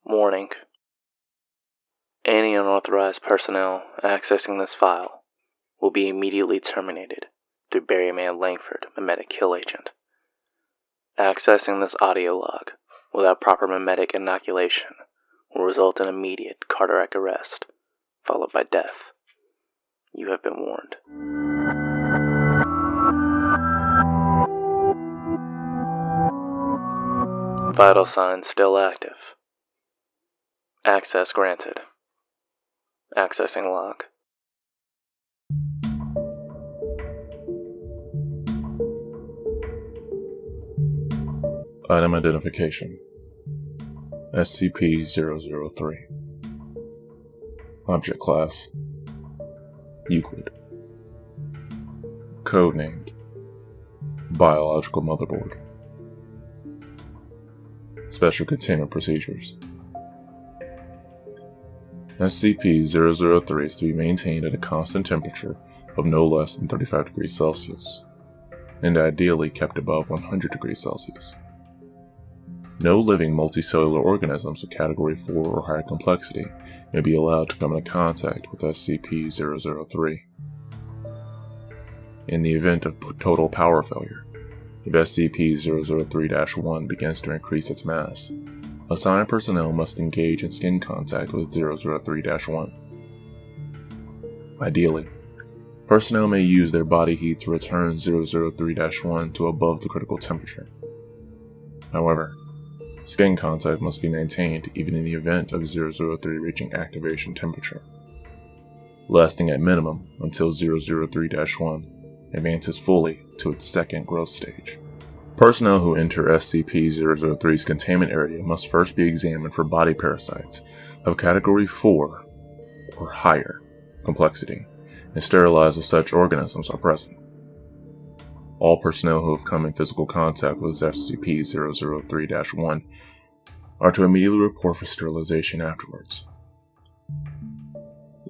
Warning. Any unauthorized personnel accessing this file will be immediately terminated through Barryman Langford, Memetic Kill Agent. Accessing this audio log without proper memetic inoculation will result in immediate cardiac arrest, followed by death. You have been warned. Vital signs still active. Access granted. Accessing log. Item identification: SCP-003. Object class: Euclid. Codenamed Biological Motherboard. Special Containment Procedures: SCP-003 is to be maintained at a constant temperature of no less than 35 degrees Celsius, and ideally kept above 100 degrees Celsius. No living multicellular organisms of Category 4 or higher complexity may be allowed to come into contact with SCP-003. In the event of total power failure, if SCP-003-1 begins to increase its mass, assigned personnel must engage in skin contact with 003-1. Ideally, personnel may use their body heat to return 003-1 to above the critical temperature. However, skin contact must be maintained even in the event of 003 reaching activation temperature, lasting at minimum until 003-1 advances fully to its second growth stage. Personnel who enter SCP-003's containment area must first be examined for body parasites of Category 4 or higher complexity and sterilized if such organisms are present. All personnel who have come in physical contact with SCP-003-1 are to immediately report for sterilization afterwards.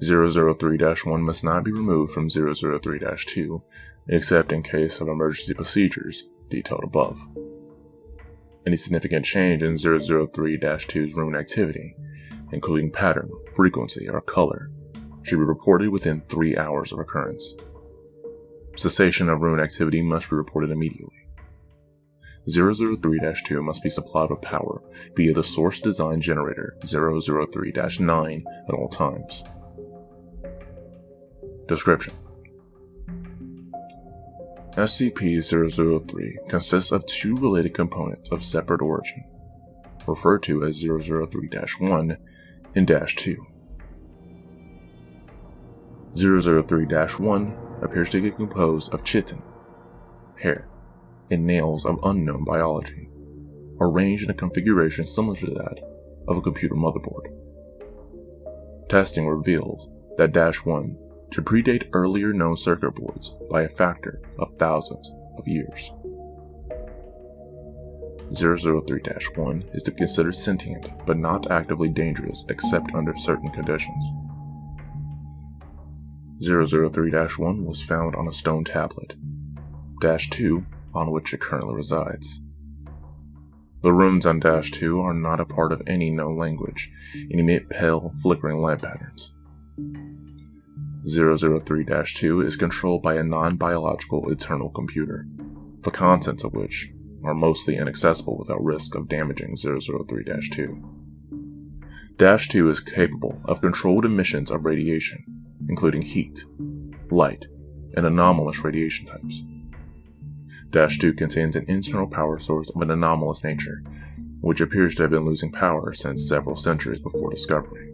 003-1 must not be removed from 003-2 except in case of emergency procedures detailed above. Any significant change in 003-2's rune activity, including pattern, frequency, or color, should be reported within 3 hours of occurrence. Cessation of rune activity must be reported immediately. 003-2 must be supplied with power via the source design generator 003-9 at all times. Description: SCP-003 consists of two related components of separate origin, referred to as 003-1 and -2. 003-1 appears to be composed of chitin, hair, and nails of unknown biology, arranged in a configuration similar to that of a computer motherboard. Testing reveals that -1 to predate earlier known circuit boards by a factor of thousands of years. 003-1 is to be considered sentient but not actively dangerous except under certain conditions. 003-1 was found on a stone tablet, -2 on which it currently resides. The runes on -2 are not a part of any known language and emit pale, flickering light patterns. 003-2 is controlled by a non-biological eternal computer, the contents of which are mostly inaccessible without risk of damaging 003-2. -2 is capable of controlled emissions of radiation, including heat, light, and anomalous radiation types. -2 contains an internal power source of an anomalous nature, which appears to have been losing power since several centuries before discovery.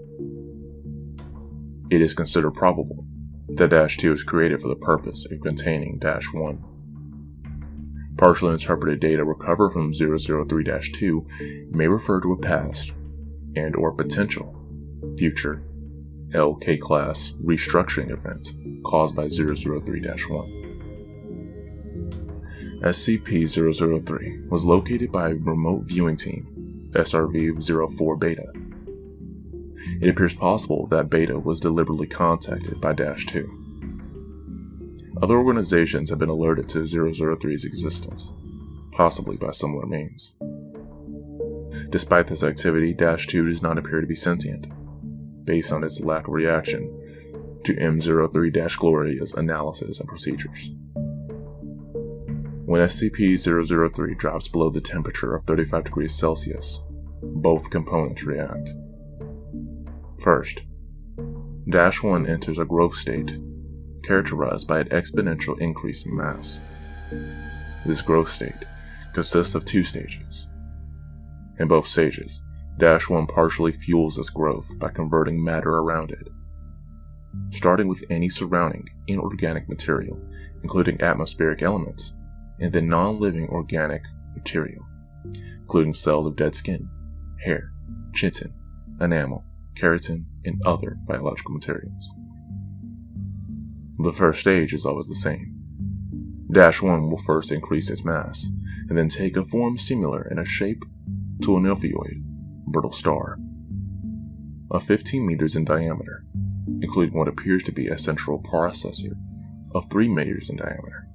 It is considered probable that -2 is created for the purpose of containing -1. Partially interpreted data recovered from 003-2 may refer to a past and or potential future LK-class restructuring event caused by 003-1. SCP-003 was located by a remote viewing team, SRV-04 Beta. It appears possible that Beta was deliberately contacted by -2. Other organizations have been alerted to 003's existence, possibly by similar means. Despite this activity, -2 does not appear to be sentient, based on its lack of reaction to M03-Gloria's analysis and procedures. When SCP-003 drops below the temperature of 35 degrees Celsius, both components react. First, -1 enters a growth state, characterized by an exponential increase in mass. This growth state consists of 2 stages. In both stages, -1 partially fuels this growth by converting matter around it, starting with any surrounding inorganic material, including atmospheric elements, and then non-living organic material, including cells of dead skin, hair, chitin, enamel, keratin, and other biological materials. The first stage is always the same. -1 will first increase its mass, and then take a form similar in a shape to an ophiuroid, brittle star, of 15 meters in diameter, including what appears to be a central processor of 3 meters in diameter.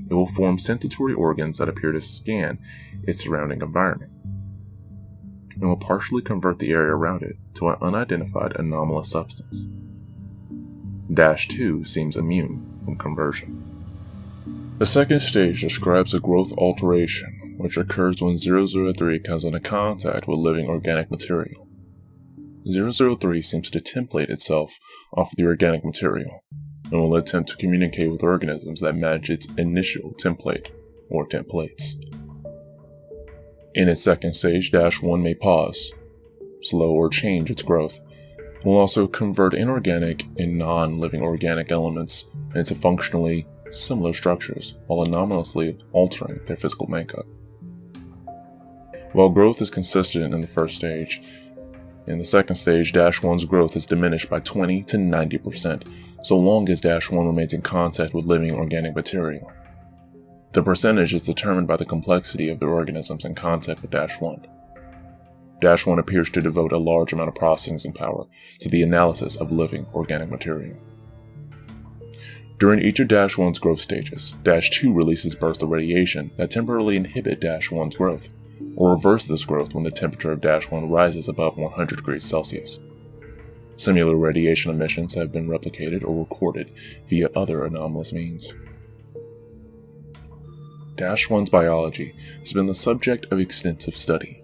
It will form sensatory organs that appear to scan its surrounding environment, and will partially convert the area around it to an unidentified anomalous substance. -2 seems immune from conversion. The second stage describes a growth alteration, which occurs when 003 comes into contact with living organic material. 003 seems to template itself off the organic material, and will attempt to communicate with organisms that match its initial template, or templates. In its second stage, -1 may pause, slow or change its growth, and will also convert inorganic and non-living organic elements into functionally similar structures, while anomalously altering their physical makeup. While growth is consistent in the first stage, in the second stage, -1's growth is diminished by 20 to 90%, so long as -1 remains in contact with living organic material. The percentage is determined by the complexity of the organisms in contact with -1. -1 appears to devote a large amount of processing power to the analysis of living organic material. During each of -1's growth stages, -2 releases bursts of radiation that temporarily inhibit -1's growth, or reverse this growth when the temperature of -1 rises above 100 degrees Celsius. Similar radiation emissions have been replicated or recorded via other anomalous means. -1's biology has been the subject of extensive study.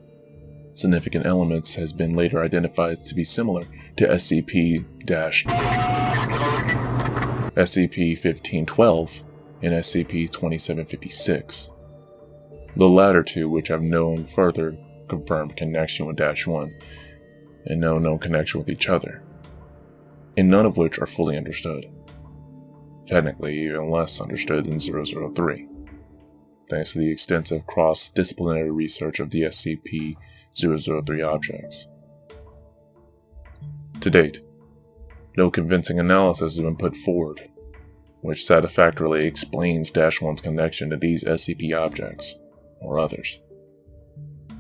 Significant elements has been later identified to be similar to SCP-1512 and SCP-2756. The latter two, which have no further confirmed connection with -1, and no known connection with each other, and none of which are fully understood. Technically, even less understood than 003, thanks to the extensive cross-disciplinary research of the SCP-003 objects. To date, no convincing analysis has been put forward, which satisfactorily explains -1's connection to these SCP objects, or others,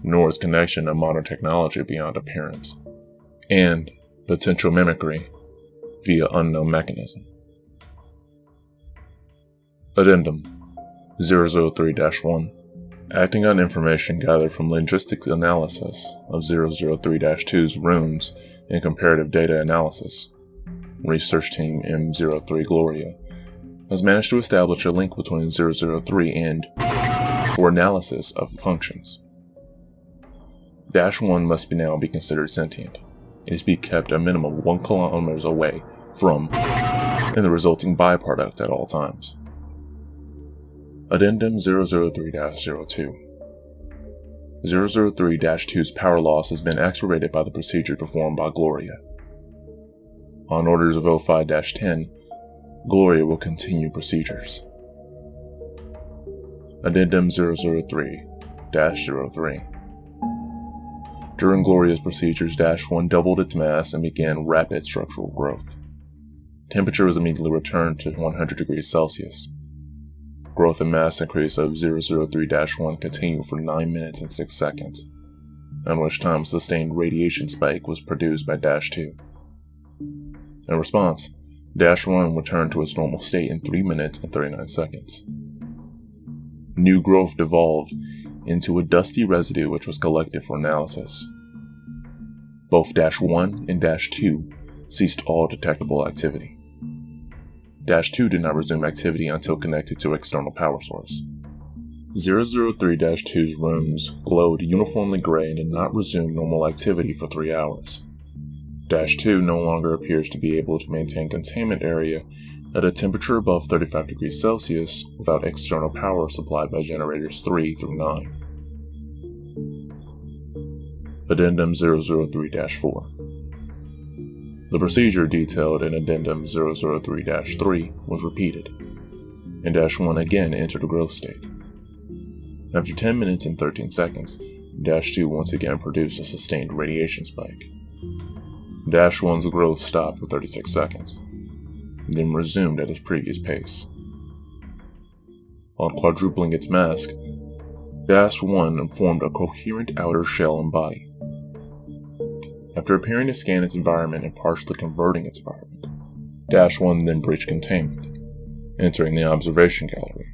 nor its connection to modern technology beyond appearance, and potential mimicry via unknown mechanism. Addendum 003-1. Acting on information gathered from linguistic analysis of 003-2's runes and comparative data analysis, Research Team M03 Gloria has managed to establish a link between 003 and for analysis of functions. -1 must now be considered sentient. It is to be kept a minimum of 1 kilometer away from and the resulting byproduct at all times. Addendum 003-02. 003-2's power loss has been exacerbated by the procedure performed by Gloria. On orders of 05-10, Gloria will continue procedures. Addendum 003-03. During Gloria's procedures, -1 doubled its mass and began rapid structural growth. Temperature was immediately returned to 100 degrees Celsius. Growth and mass increase of 003-1 continued for 9 minutes and 6 seconds, at which time a sustained radiation spike was produced by -2. In response, -1 returned to its normal state in 3 minutes and 39 seconds. New growth devolved into a dusty residue which was collected for analysis. Both -1 and -2 ceased all detectable activity. -2 did not resume activity until connected to external power source. 003-2's rooms glowed uniformly gray and did not resume normal activity for 3 hours. -2 no longer appears to be able to maintain containment area at a temperature above 35 degrees Celsius without external power supplied by generators 3 through 9. Addendum 003-4. The procedure detailed in Addendum 003-3 was repeated, and -1 again entered a growth state. After 10 minutes and 13 seconds, -2 once again produced a sustained radiation spike. -1's growth stopped for 36 seconds, and then resumed at its previous pace. On quadrupling its mask, -1 formed a coherent outer shell and body. After appearing to scan its environment and partially converting its environment, -1 then breached containment, entering the observation gallery,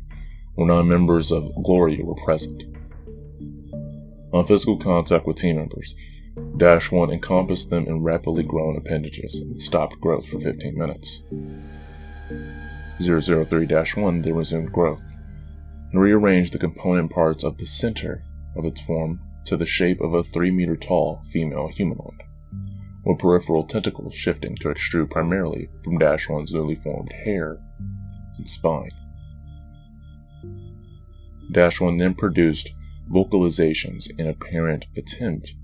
where 9 members of Gloria were present. On physical contact with team members, -1 encompassed them in rapidly growing appendages and stopped growth for 15 minutes. 003-1 then resumed growth, and rearranged the component parts of the center of its form to the shape of a 3-meter-tall female humanoid, with peripheral tentacles shifting to extrude primarily from -1's newly formed hair and spine. -1 then produced vocalizations in apparent attempt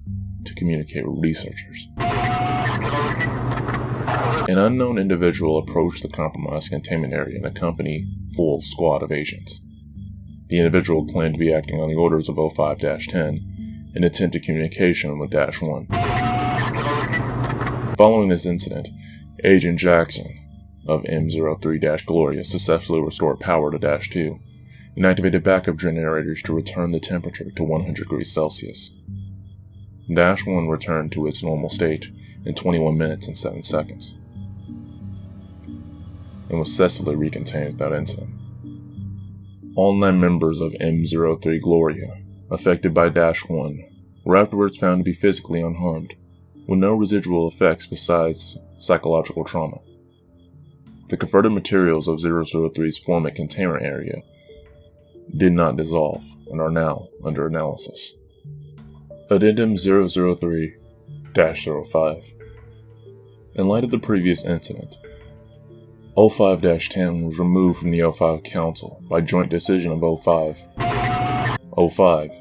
to communicate with researchers. An unknown individual approached the compromised containment area and accompanied a full squad of agents. The individual claimed to be acting on the orders of 05-10 in attempted communication with -1. Following this incident, Agent Jackson of M03-Gloria successfully restored power to -2 and activated backup generators to return the temperature to 100 degrees Celsius. -1 returned to its normal state in 21 minutes and 7 seconds, and was successfully recontained without incident. All 9 members of M03 Gloria, affected by -1, were afterwards found to be physically unharmed, with no residual effects besides psychological trauma. The converted materials of 003's formic containment area did not dissolve and are now under analysis. Addendum 003-05. In light of the previous incident, 05-10 was removed from the 05 Council by joint decision of 05, 05,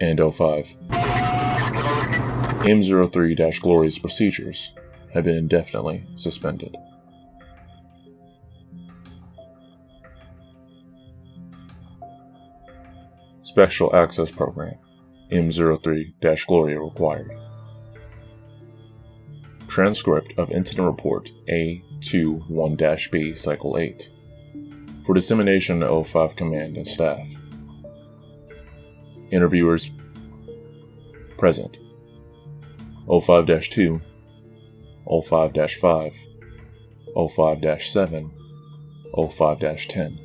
and 05. M03-Gloria's procedures have been indefinitely suspended. Special Access Program M03-Gloria required. Transcript of Incident Report A21-B Cycle 8 for dissemination to 05 Command and Staff. Interviewers present: 05-2, 05-5, 05-7, 05-10,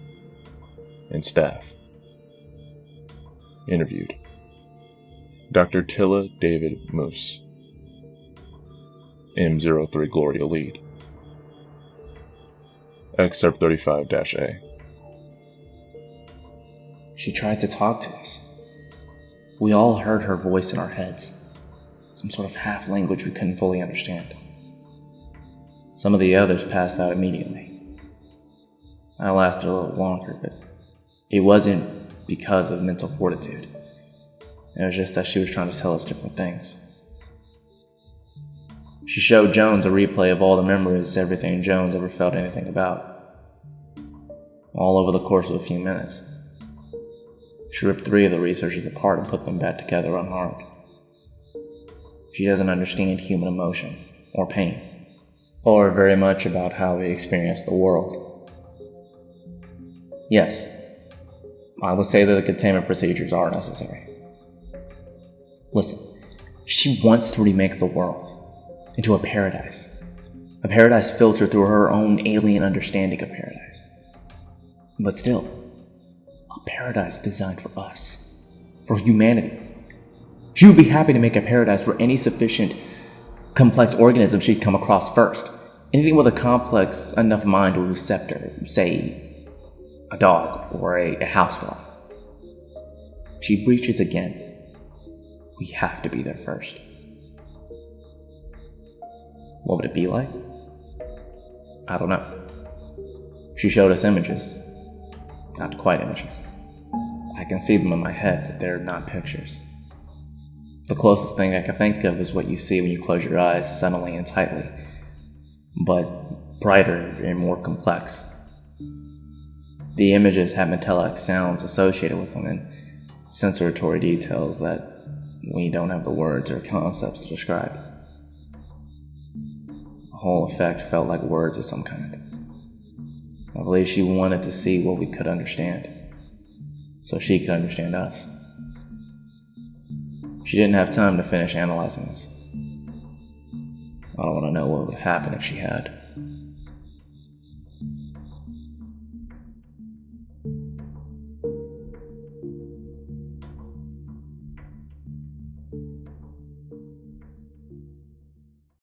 and staff. Interviewed: Dr. Tilla David Moose, M03 Gloria Lead. Excerpt 35-A. She tried to talk to us. We all heard her voice in our heads, some sort of half language we couldn't fully understand. Some of the others passed out immediately. I lasted a little longer, but it wasn't because of mental fortitude. It was just that she was trying to tell us different things. She showed Jones a replay of all the memories, everything Jones ever felt anything about, all over the course of a few minutes. She ripped 3 of the researchers apart and put them back together unharmed. She doesn't understand human emotion, or pain, or very much about how we experience the world. Yes, I would say that the containment procedures are necessary. Listen, she wants to remake the world into a paradise filtered through her own alien understanding of paradise. But still, a paradise designed for us, for humanity. She would be happy to make a paradise for any sufficient complex organism she'd come across first. Anything with a complex enough mind to accept her, say a dog or a housefly. If she breaches again, we have to be there first. What would it be like? I don't know. She showed us images. Not quite images. I can see them in my head, but they're not pictures. The closest thing I can think of is what you see when you close your eyes suddenly and tightly, but brighter and more complex. The images have metallic sounds associated with them and sensory details that we don't have the words or concepts to describe. The whole effect felt like words of some kind. I believe she wanted to see what we could understand, so she could understand us. She didn't have time to finish analyzing us. I don't want to know what would happen if she had.